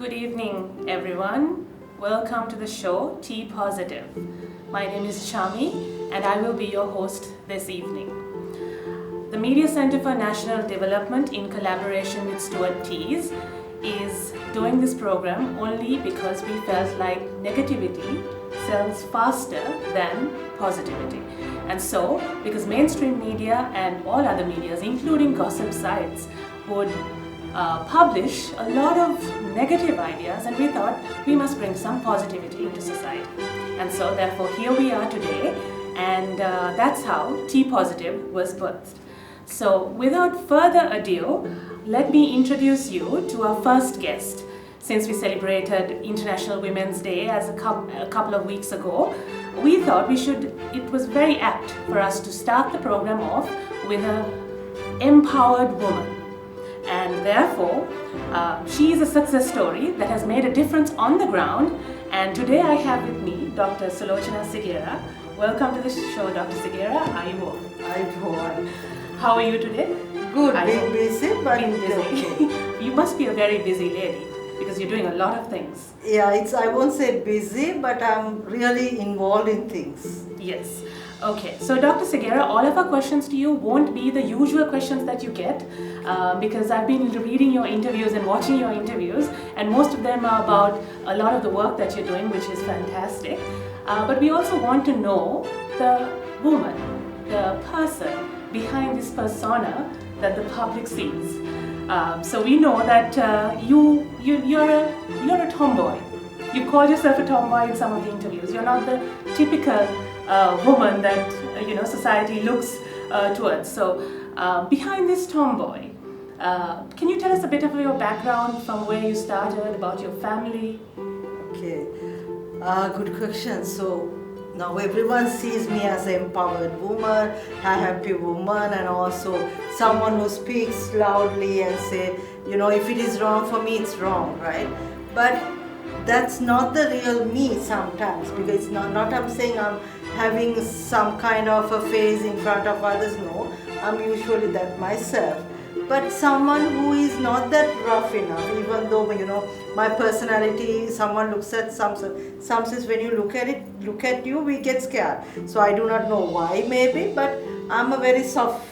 Good evening, everyone. Welcome to the show T Positive. My name is Chami, and I will be your host this evening. The Media Center for National Development, in collaboration with Stuart Tees, is doing this program only because we felt like negativity sells faster than positivity. And so, because mainstream media and all other medias, including gossip sites, would publish a lot of negative ideas, and we thought we must bring some positivity into society. And so therefore here we are today, and that's how T Positive was birthed. So without further ado, let me introduce you to our first guest. Since we celebrated International Women's Day as a couple of weeks ago, we thought it was very apt for us to start the program off with an empowered woman. And therefore, she is a success story that has made a difference on the ground. And today I have with me Dr. Sulochana Sigera. Welcome to the show, Dr. Sigera. How are you today? Good, being busy, but busy. Okay. You must be a very busy lady because you're doing a lot of things. Yeah, I won't say busy, but I'm really involved in things. Yes. Okay, so Dr. Sigera, all of our questions to you won't be the usual questions that you get because I've been reading your interviews and watching your interviews, and most of them are about a lot of the work that you're doing, which is fantastic. But we also want to know the woman, the person behind this persona that the public sees. So we know that you're a tomboy. You call yourself a tomboy in some of the interviews. You're not the typical woman that society looks towards. So behind this tomboy, can you tell us a bit of your background, from where you started, about your family? Okay, good question. So now everyone sees me as an empowered woman, a happy woman, and also someone who speaks loudly and say, if it is wrong for me, it's wrong, right? But that's not the real me sometimes, because it's not I'm saying I'm having some kind of a face in front of others. No, I'm usually that myself. But someone who is not that rough enough, even though my personality, someone looks at some says when you look at you, we get scared. So I do not know why, maybe, but I'm a very soft,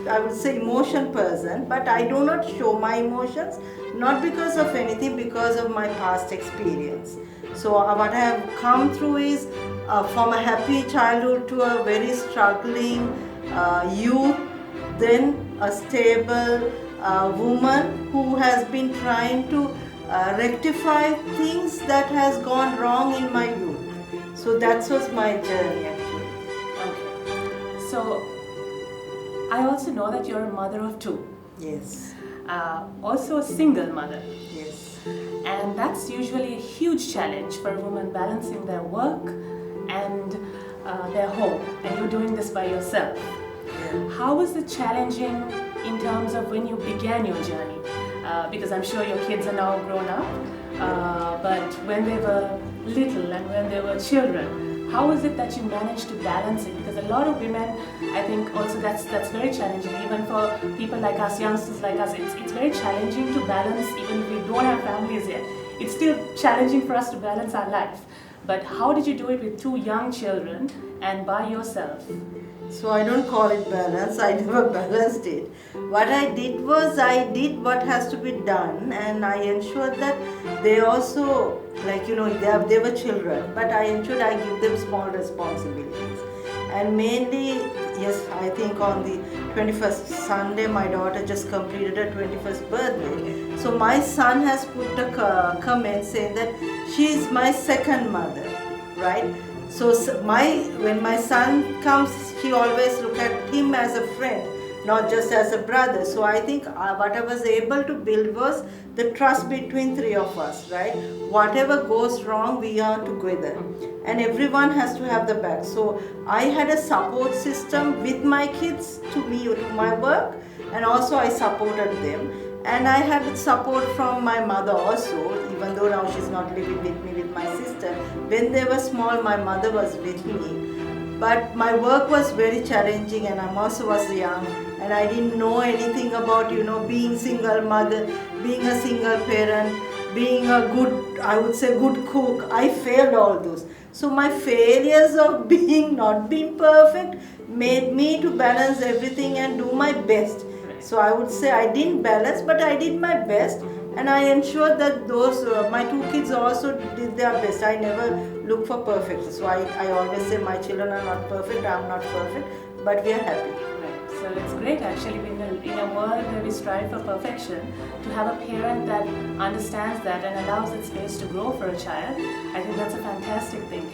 I would say, emotion person, but I do not show my emotions, not because of anything, because of my past experience. So what I have come through is from a happy childhood to a very struggling youth, then a stable woman who has been trying to rectify things that has gone wrong in my youth. So that was my journey actually. Okay. So I also know that you're a mother of two. Yes. Also a single mother. Yes. And that's usually a huge challenge for a woman, balancing their work and their home. And you're doing this by yourself. Yeah. How was it challenging in terms of when you began your journey? Because I'm sure your kids are now grown up, but when they were little and when they were children, how is it that you managed to balance it? Because a lot of women, I think also that's very challenging. Even for people like us, youngsters like us, it's very challenging to balance. Even if we don't have families yet, it's still challenging for us to balance our life. But how did you do it with two young children and by yourself? So I don't call it balance, I never balanced it. What I did was I did what has to be done, and I ensured that they also, they were children, but I ensured I give them small responsibilities. And mainly, yes, I think on the 21st Sunday, my daughter just completed her 21st birthday. So my son has put a comment saying that she is my second mother, right? So when my son comes, he always look at him as a friend, not just as a brother. So I think what I was able to build was the trust between three of us, right? Whatever goes wrong, we are together. And everyone has to have the back. So I had a support system with my kids to my work, and also I supported them. And I had support from my mother also, even though now she's not living with me, with my sister. When they were small, my mother was with me. But my work was very challenging, and I also was young, and I didn't know anything about, being single mother, being a single parent, being a good, I would say, good cook. I failed all those. So my failures of not being perfect made me to balance everything and do my best. So I would say I didn't balance, but I did my best, and I ensured that those my two kids also did their best. I never look for perfection. So I always say my children are not perfect, I am not perfect, but we are happy. Right. So it's great actually in a world where we strive for perfection, to have a parent that understands that and allows its space to grow for a child. I think that's a fantastic thing,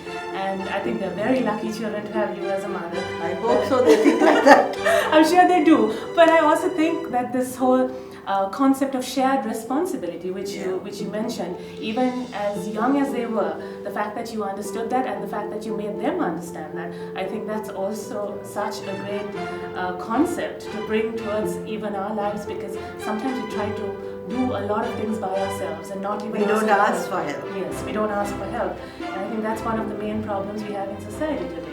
and I think they're very lucky children to have you as a mother. I hope so, they think like that. I'm sure they do, but I also think that this whole concept of shared responsibility, which you mentioned, even as young as they were, the fact that you understood that and the fact that you made them understand that, I think that's also such a great concept to bring towards even our lives, because sometimes we try to do a lot of things by ourselves and not even We don't ask for help. Yes, we don't ask for help, and I think that's one of the main problems we have in society today.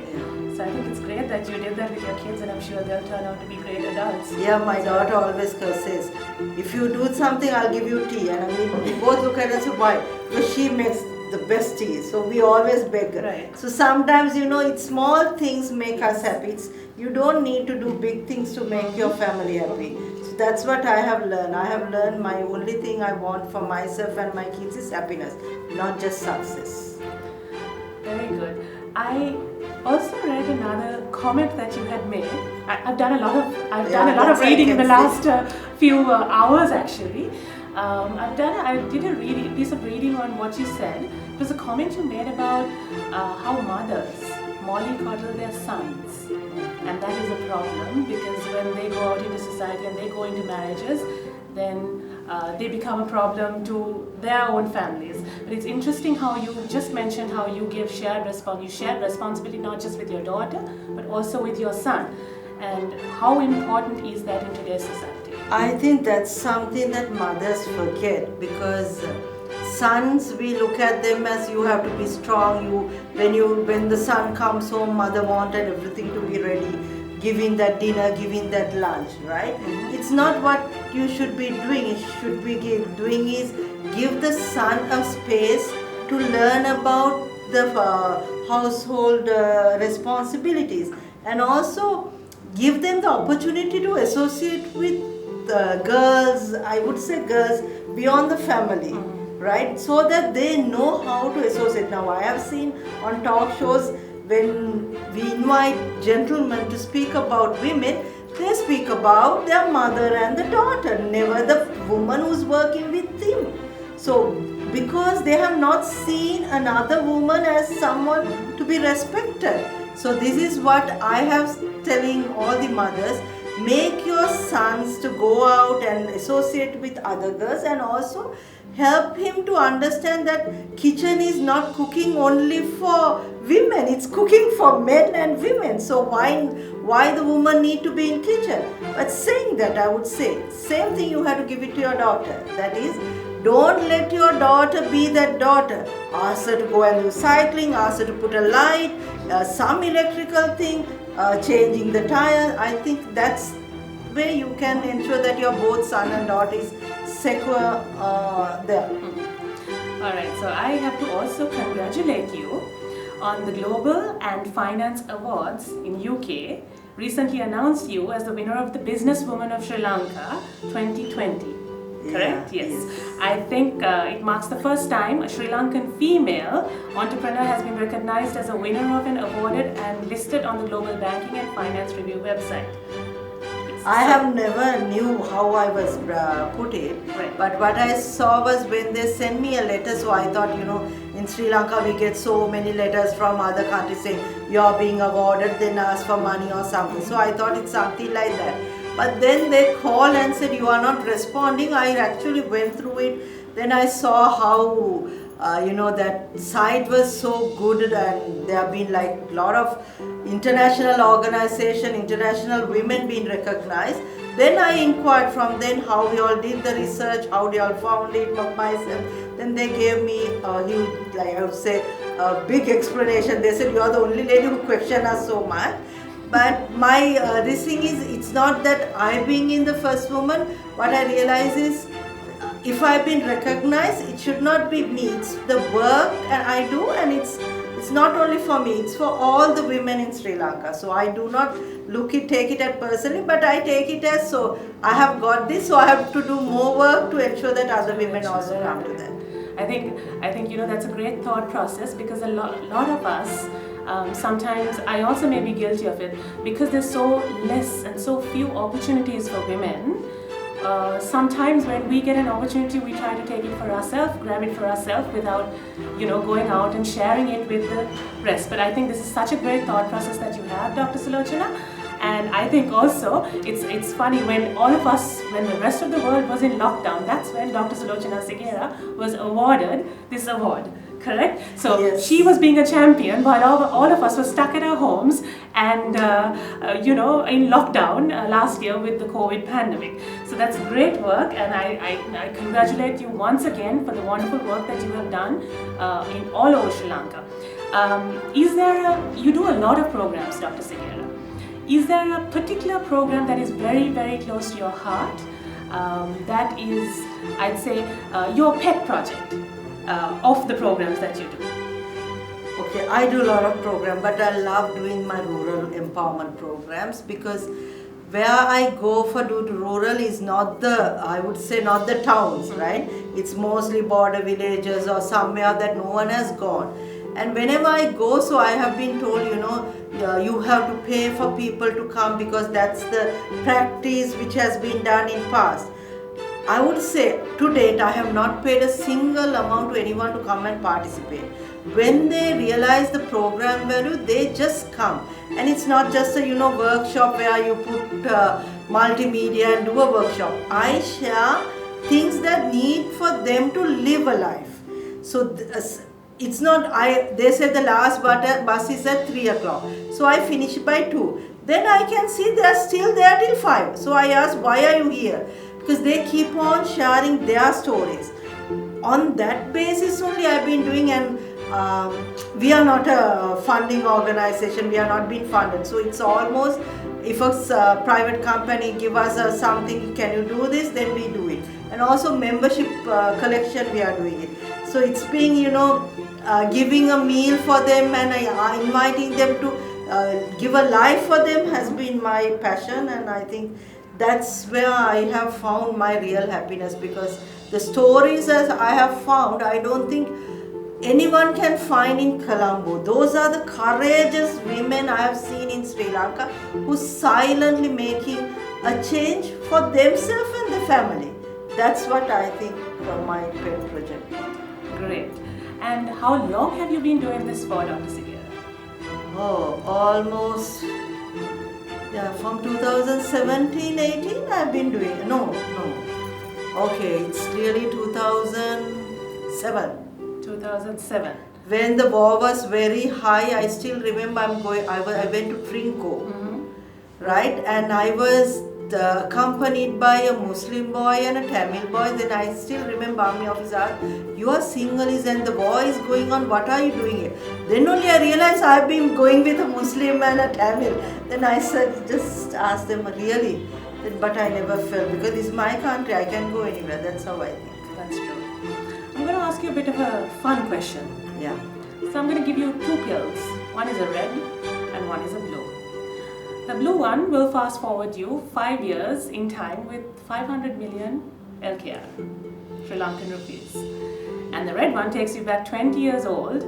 So I think it's great that you did that with your kids, and I'm sure they'll turn out to be great adults. Yeah, my daughter always says, if you do something, I'll give you tea. And I mean, we both look at her and say, why? Because she makes the best tea. So we always beg her. Right. So sometimes, it's small things make us happy. You don't need to do big things to make your family happy. So that's what I have learned. I have learned my only thing I want for myself and my kids is happiness, not just success. Very good. I also read another comment that you had made. I've done a lot of reading in the last few hours actually. I did a piece of reading on what you said. It was a comment you made about how mothers mollycoddle their sons, and that is a problem, because when they go out into society and they go into marriages, then they become a problem to their own families. But it's interesting how you just mentioned how you give shared responsibility not just with your daughter but also with your son, and how important is that in today's society? I think that's something that mothers forget, because sons, we look at them as you have to be strong. When the son comes home, mother wanted everything to be ready, giving that dinner, giving that lunch, right? Mm-hmm. It's not what you should be doing. It should be doing is give the son a space to learn about the household responsibilities, and also give them the opportunity to associate with girls, I would say girls beyond the family. Right? So that they know how to associate. Now I have seen on talk shows, when we invite gentlemen to speak about women, they speak about their mother and the daughter, never the woman who's working with them. So because they have not seen another woman as someone to be respected. So this is what I have telling all the mothers. Make your sons to go out and associate with other girls, and also help him to understand that kitchen is not cooking only for women, it's cooking for men and women. So why the woman need to be in kitchen? But saying that, I would say same thing you have to give it to your daughter. That is, don't let your daughter be that daughter. Ask her to go and do cycling, ask her to put a light, some electrical thing, changing the tire. I think that's where you can ensure that your both son and daughter is secure there. Alright, so I have to also congratulate you on the Global and Finance Awards in UK. Recently announced you as the winner of the Businesswoman of Sri Lanka 2020. Correct? Yeah, Yes. I think it marks the first time a Sri Lankan female entrepreneur has been recognized as a winner of an awarded and listed on the Global Banking and Finance Review website. I have never knew how I was put it, Right. but what I saw was when they sent me a letter, so I thought, in Sri Lanka we get so many letters from other countries saying you're being awarded, then ask for money or something. So I thought it's something like that. But then they called and said you are not responding. I actually went through it. Then I saw how that site was so good, and there have been like a lot of international organization, international women being recognized. Then I inquired from them how we all did the research, how they all found it myself. Then they gave me a huge, like I would say, a big explanation. They said you are the only lady who questioned us so much. But my this thing is, it's not that I being in the first woman. What I realize is if I've been recognized, it should not be me. It's the work and I do, and it's not only for me. It's for all the women in Sri Lanka. So I do not take it as personally, but I take it as, so I have got this, so I have to do more work to ensure that other women also come to that. I think that's a great thought process, because a lot of us, sometimes I also may be guilty of it, because there's so less and so few opportunities for women. Sometimes when we get an opportunity, we try to take it for ourselves, grab it for ourselves, without going out and sharing it with the rest. But I think this is such a great thought process that you have, Dr. Sulochana. And I think also it's funny, when all of us, when the rest of the world was in lockdown, that's when Dr. Sulochana Segera was awarded this award, correct? So yes. She was being a champion while all of us were stuck at our homes and in lockdown last year with the COVID pandemic. So that's great work, and I congratulate you once again for the wonderful work that you have done in all over Sri Lanka. You do a lot of programs, Dr. Segera. Is there a particular program that is very, very close to your heart, that is, I'd say, your pet project of the programs that you do? Okay, I do a lot of programs, but I love doing my rural empowerment programs, because where I go for rural is not the towns, right? It's mostly border villages or somewhere that no one has gone. And whenever I go, so I have been told, you have to pay for people to come, because that's the practice which has been done in past. I would say to date I have not paid a single amount to anyone to come and participate. When they realize the program value, they just come. And it's not just a workshop where you put multimedia and do a workshop. I share things that need for them to live a life. So it's not, they said the last bus is at 3 o'clock. So I finish by 2. Then I can see they are still there till 5. So I ask, why are you here? Because they keep on sharing their stories. On that basis only I've been doing, and we are not a funding organization, we are not being funded. So it's almost, if a private company give us something, can you do this, then we do it. And also membership collection, we are doing it. So it's being, giving a meal for them and inviting them to give a life for them has been my passion, and I think that's where I have found my real happiness, because the stories as I have found, I don't think anyone can find in Colombo. Those are the courageous women I have seen in Sri Lanka who silently making a change for themselves and the family. That's what I think from my pet project. Great. And how long have you been doing this for, Dr. Segera? Oh, almost, from 2017-18 I've been doing, no. Okay, it's really 2007. 2007. When the war was very high, I still remember I went to Trinco, right? And I was accompanied by a Muslim boy and a Tamil boy. Then I still remember army officer asked, you are Sinhalese and the war is going on, what are you doing here? Then only I realized I've been going with a Muslim and a Tamil. Then I said, just ask them, really? But I never felt, because this is my country, I can go anywhere. That's how I think. That's true. I'm going to ask you a bit of a fun question. Yeah. So I'm going to give you 2 pills. One is a red and one is a blue. The blue one will fast forward you 5 years in time with 500 million LKR, Sri Lankan rupees. And the red one takes you back 20 years old,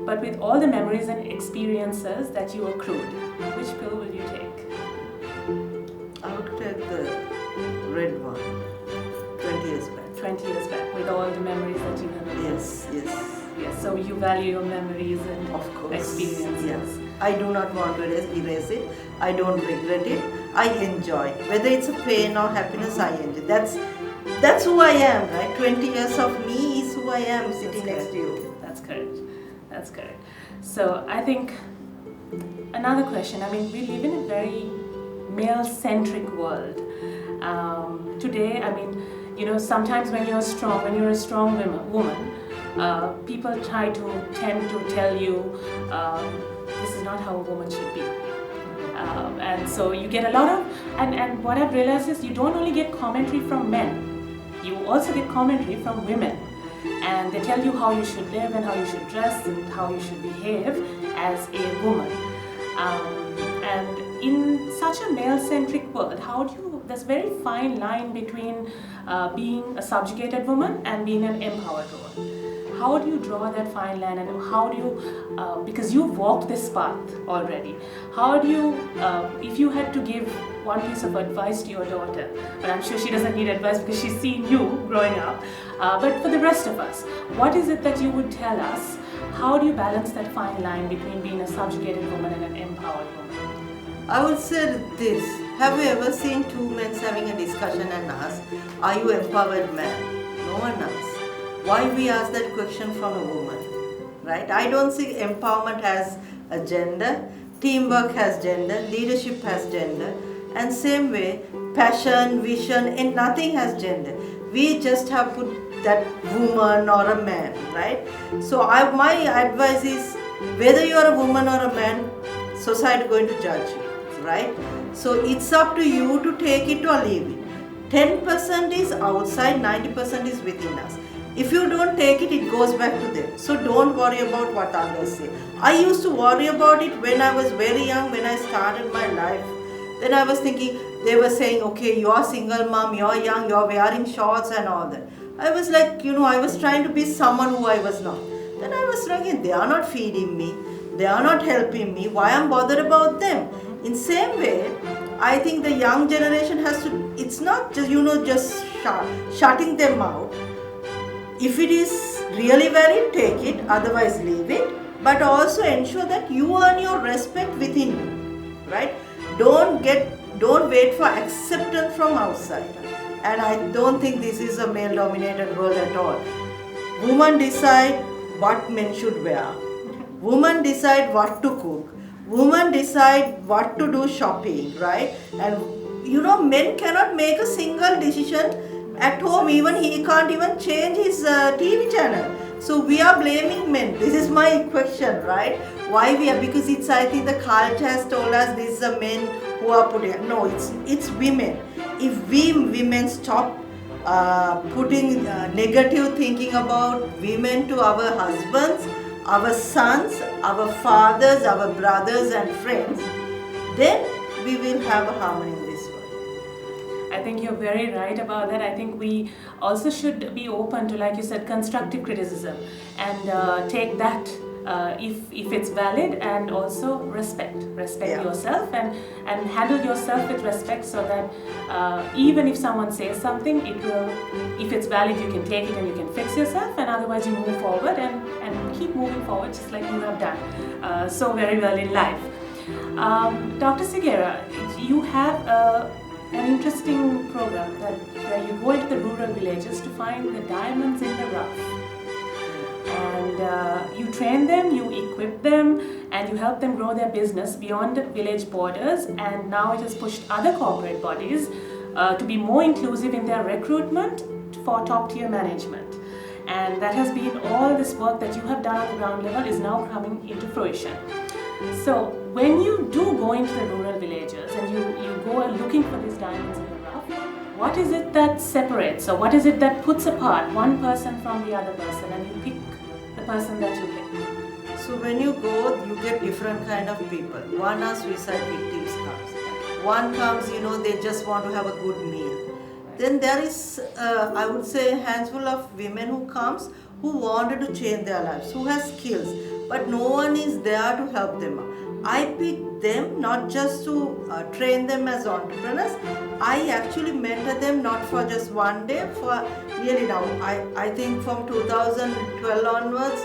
but with all the memories and experiences that you accrued. Which pill will you take? I would take the red one, 20 years back. 20 years back, with all the memories that you have. Yes. Yes, so you value your memories and of course. Experiences. Yes. I do not want to erase it. I don't regret it. I enjoy. Whether it's a pain or happiness, I enjoy. That's who I am, right? 20 years of me is who I am sitting next to you. That's correct. So I think another question, we live in a very male-centric world. Today, sometimes when you're a strong woman, people tend to tell you, this is not how a woman should be. And so you get a lot of, and what I've realized is you don't only get commentary from men, you also get commentary from women, and they tell you how you should live and how you should dress and how you should behave as a woman. And in such a male-centric world, there's a very fine line between being a subjugated woman and being an empowered woman. How do you draw that fine line, and how do you, because you've walked this path already, how do you, if you had to give one piece of advice to your daughter, but I'm sure she doesn't need advice because she's seen you growing up, but for the rest of us, what is it that you would tell us? How do you balance that fine line between being a subjugated woman and an empowered woman? I would say this. Have you ever seen two men having a discussion and asked, are you empowered man? No one asks. Why we ask that question from a woman, right? I don't see empowerment has a gender, teamwork has gender, leadership has gender, and same way, passion, vision, and nothing has gender. We just have put that woman or a man, right? So my advice is, whether you are a woman or a man, society is going to judge you, right? So it's up to you to take it or leave it. 10% is outside, 90% is within us. If you don't take it, it goes back to them. So don't worry about what others say. I used to worry about it when I was very young, when I started my life. Then I was thinking, they were saying, okay, you're single mom, you're young, you're wearing shorts and all that. I was like, I was trying to be someone who I was not. Then I was thinking, they are not feeding me, they are not helping me, why I'm bothered about them? In same way, I think the young generation has to, it's not just, just shutting them out. If it is really valid, take it, otherwise leave it. But also ensure that you earn your respect within you, right? Don't wait for acceptance from outside. And I don't think this is a male-dominated world at all. Women decide what men should wear. Women decide what to cook. Women decide what to do shopping, right? And men cannot make a single decision at home. Even he can't even change his TV channel. So we are blaming men. This is my question, right? Why we are? Because I think the culture has told us this is the men who are putting. No, it's women. If we women stop putting negative thinking about women to our husbands, our sons, our fathers, our brothers and friends, then we will have a harmony in this world. I think you're very right about that. I think we also should be open to, like you said, constructive criticism and take that if it's valid, and also respect yourself and handle yourself with respect, so that even if someone says something, if it's valid, you can take it and you can fix yourself, and otherwise you move forward and keep moving forward just like you have done so very well in life. Dr. Segera, you have an interesting program where you go into the rural villages to find the diamonds in the rough. And you train them, you equip them, and you help them grow their business beyond the village borders. And now it has pushed other corporate bodies to be more inclusive in their recruitment for top-tier management. And that has been all this work that you have done on the ground level is now coming into fruition. So when you do go into the rural villages and you go looking for these diamonds in the rough, what is it that separates, or what is it that puts apart one person from the other person, and you pick the person that you pick? So when you go, you get different kind of people. One are suicide victims comes. One comes, they just want to have a good meal. Then there is, I would say, a handful of women who comes who wanted to change their lives, who has skills, but no one is there to help them out. I pick them not just to train them as entrepreneurs. I actually mentor them not for just one day, for nearly now. I think from 2012 onwards,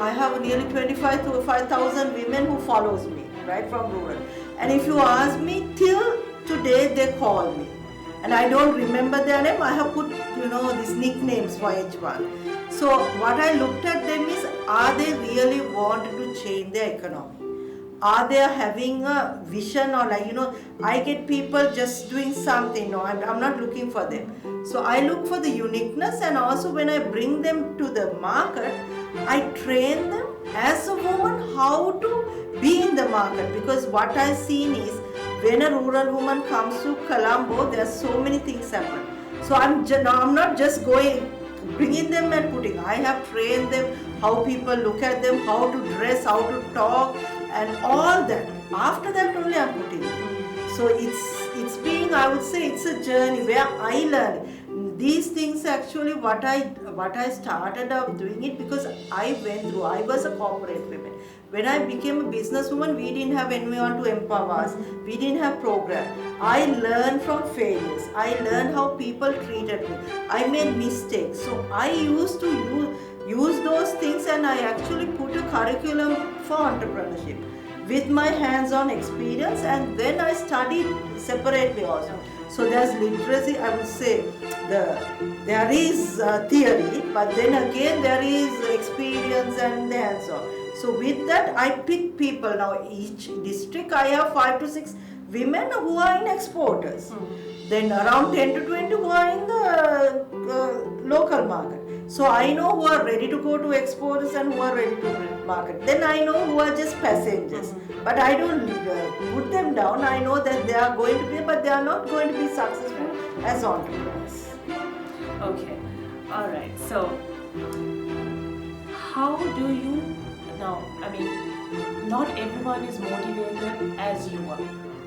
I have nearly 25,000 to 5,000 women who follows me, right, from rural. And if you ask me, till today they call me. And I don't remember their name. I have put, these nicknames for each one. So what I looked at them is, are they really wanting to change their economy? Are they having a vision, or I get people just doing something. No, I'm not looking for them. So I look for the uniqueness, and also when I bring them to the market, I train them as a woman how to be in the market. Because what I've seen is, when a rural woman comes to Colombo, there are so many things happen. So I'm not just bringing them and putting. I have trained them how people look at them, how to dress, how to talk, and all that. After that only I'm putting them. So it's being, I would say, it's a journey where I learn these things. Actually, what I started up doing it because I went through. I was a corporate woman. When I became a businesswoman, we didn't have anyone to empower us. We didn't have program. I learned from failures. I learned how people treated me. I made mistakes. So I used to use those things, and I actually put a curriculum for entrepreneurship with my hands-on experience, and then I studied separately also. So there's literacy, I would say, there is theory, but then again there is experience and the hands-on. So with that, I pick people. Now each district I have 5 to 6 women who are in exporters. Then around 10 to 20 who are in the local market. So I know who are ready to go to exporters and who are ready to market. Then I know who are just passengers. But I don't put them down. I know that they are going to be, but they are not going to be successful as entrepreneurs. Okay, all right. So how do you now? I mean, not everyone is motivated as you are,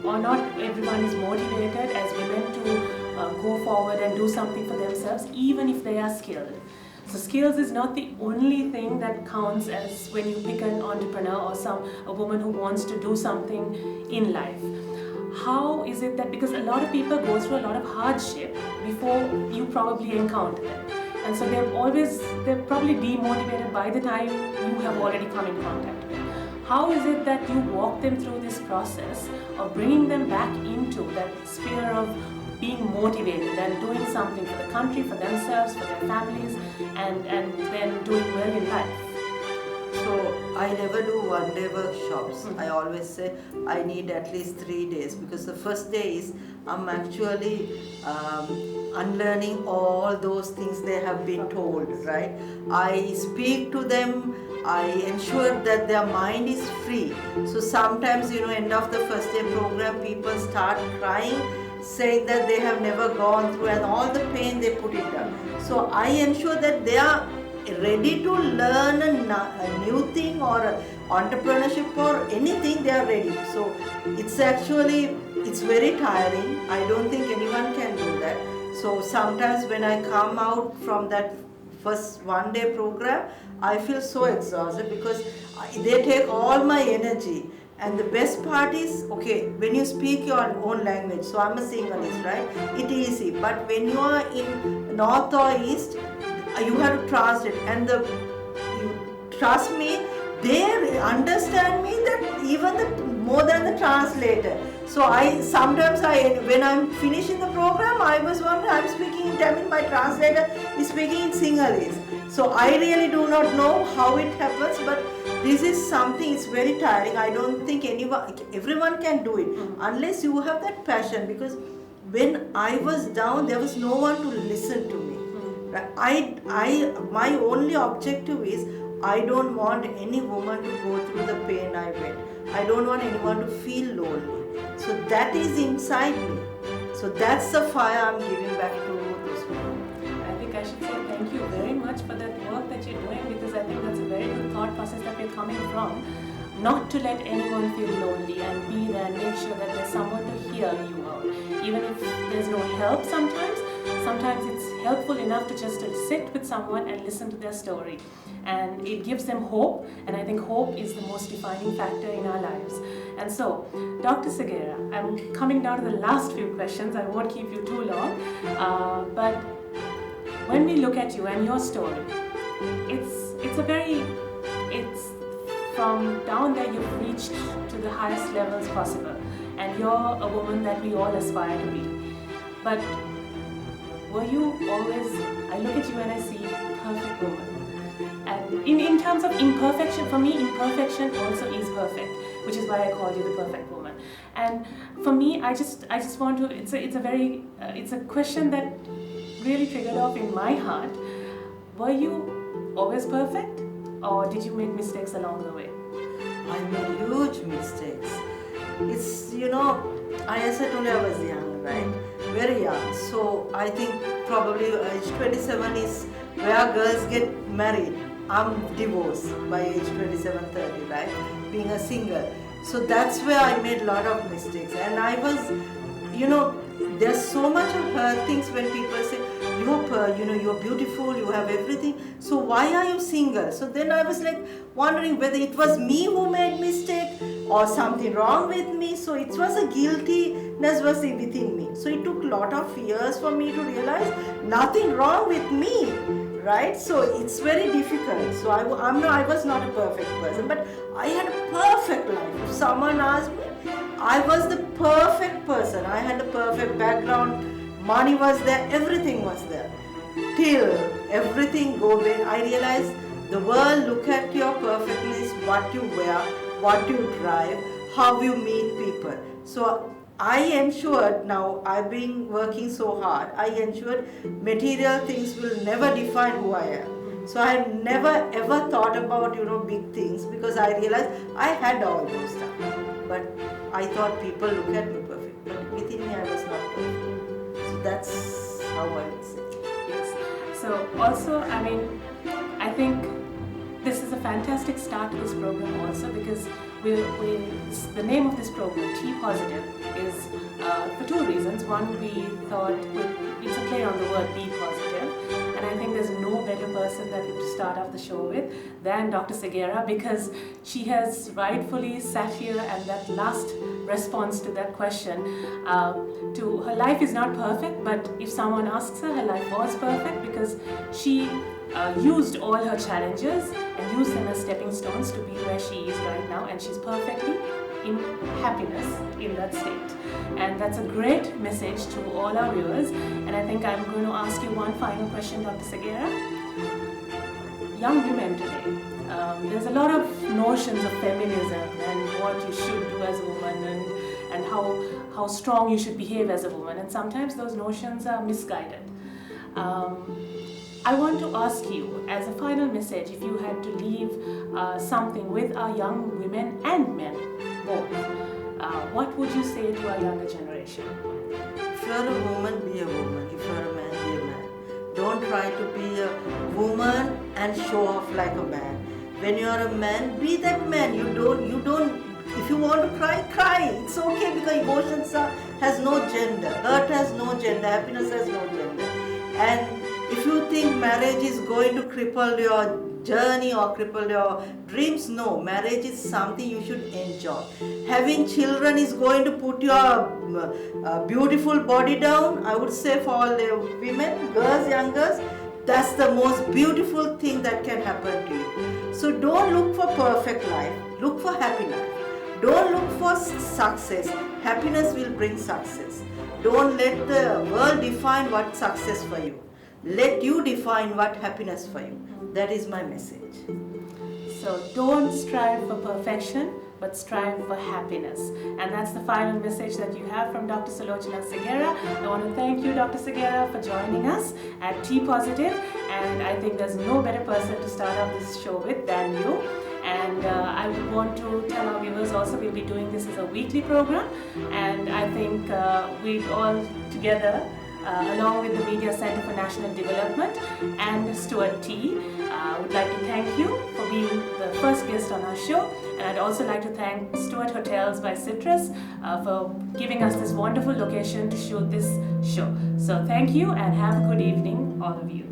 or not everyone is motivated as women to go forward and do something for themselves, even if they are skilled. So skills is not the only thing that counts as when you pick an entrepreneur or a woman who wants to do something in life. How is it that, because a lot of people go through a lot of hardship before you probably encounter them, and so they're probably demotivated by the time you have already come in contact with them. How is it that you walk them through this process of bringing them back into that sphere of being motivated and doing something for the country, for themselves, for their families, and then doing well in life? So I never do one-day workshops. I always say I need at least 3 days, because the first day is I'm actually unlearning all those things they have been told, right? I speak to them. I ensure that their mind is free. So sometimes, end of the first day program, people start crying, saying that they have never gone through and all the pain they put it down. So I ensure that they are ready to learn a new thing or entrepreneurship or anything, they are ready. So it's very tiring. I don't think anyone can do that. So sometimes when I come out from that first one-day program, I feel so exhausted because they take all my energy. And the best part is, okay, when you speak your own language, so I'm a Sinhalese, right? It's easy. But when you are in North or East, you have to translate. And trust me, they understand me that even more than the translator. So when I'm finishing the program, I was wondering, I'm speaking in Tamil, my translator is speaking in Sinhalese. So I really do not know how it happens, but this is something, it's very tiring. I don't think everyone can do it unless you have that passion, because when I was down, there was no one to listen to me. My only objective is, I don't want any woman to go through the pain I went. I don't want anyone to feel lonely. So that is inside me. So that's the fire I'm giving back to those women. I think I should say thank you very much for that work that you're doing, because I think that's a very good thought process that we're coming from. Not to let anyone feel lonely, and be there and make sure that there's someone to hear you out. Even if there's no help sometimes it's helpful enough to just sit with someone and listen to their story. And it gives them hope, and I think hope is the most defining factor in our lives. And so, Dr. Segera, I'm coming down to the last few questions. I won't keep you too long. But when we look at you and your story, it's from down there you've reached to the highest levels possible, and you're a woman that we all aspire to be. But were you always, I look at you and I see perfect woman. And in terms of imperfection, for me, imperfection also is perfect, which is why I call you the perfect woman. And for me, I just want to, it's a question that really triggered off in my heart. Were you always perfect, or did you make mistakes along the way? I made huge mistakes. It's, as I told you, I was young, right? very young. So I think probably age 27 is where girls get married. I'm divorced by age 27, 30, right? Being a single. So that's where I made a lot of mistakes. And I was, there's so much of things when people say, you're beautiful, you have everything. So why are you single? So then I was like wondering whether it was me who made mistake or something wrong with me. So it was a guiltiness was within me. So it took a lot of years for me to realize nothing wrong with me, right? So it's very difficult. So I was not a perfect person, but I had a perfect life. If someone asked me, I was the perfect person. I had a perfect background. Money was there, everything was there. Till everything go away, I realized the world look at your perfectness, what you wear, what you drive, how you meet people. So I ensured now, I've been working so hard, I ensured material things will never define who I am. So I have never ever thought about, big things, because I realized I had all those stuff. But I thought people look at me perfect, but within me I was not perfect. So that's how I would say. Yes. So also, I think this is a fantastic start to this program also, because the name of this program, T Positive, is for two reasons. One, we thought it's a play on the word be positive, and I think there's no better person that to start off the show with than Dr. Segera, because she has rightfully sat here, and that last response to that question, to her life is not perfect, but if someone asks her life was perfect, because she used all her challenges and used them as stepping stones to be where she is right now, and she's perfectly in happiness in that state. And that's a great message to all our viewers. And I think I'm going to ask you one final question, Dr. Segera. Young women today, there's a lot of notions of feminism and what you should do as a woman, and how strong you should behave as a woman, and sometimes those notions are misguided. I want to ask you, as a final message, if you had to leave something with our young women and men both, what would you say to our younger generation? If you're a woman, be a woman. If you're a man, be a man. Don't try to be a woman and show off like a man. When you're a man, be that man. You don't. If you want to cry, cry. It's okay, because emotions has no gender. Hurt has no gender. Happiness has no gender. And if you think marriage is going to cripple your journey or cripple your dreams, no. Marriage is something you should enjoy. Having children is going to put your beautiful body down. I would say for all the women, girls, young girls, that's the most beautiful thing that can happen to you. So don't look for perfect life. Look for happy life. Don't look for success. Happiness will bring success. Don't let the world define what success for you. Let you define what happiness for you. That is my message. So don't strive for perfection, but strive for happiness. And that's the final message that you have from Dr. Sulochana Segera. I want to thank you, Dr. Segera, for joining us at T Positive. And I think there's no better person to start off this show with than you. And I would want to tell our viewers also, we'll be doing this as a weekly program. And I think we all together, along with the Media Center for National Development and Stuart T, would like to thank you for being the first guest on our show. And I'd also like to thank Stuart Hotels by Citrus for giving us this wonderful location to shoot this show. So thank you, and have a good evening, all of you.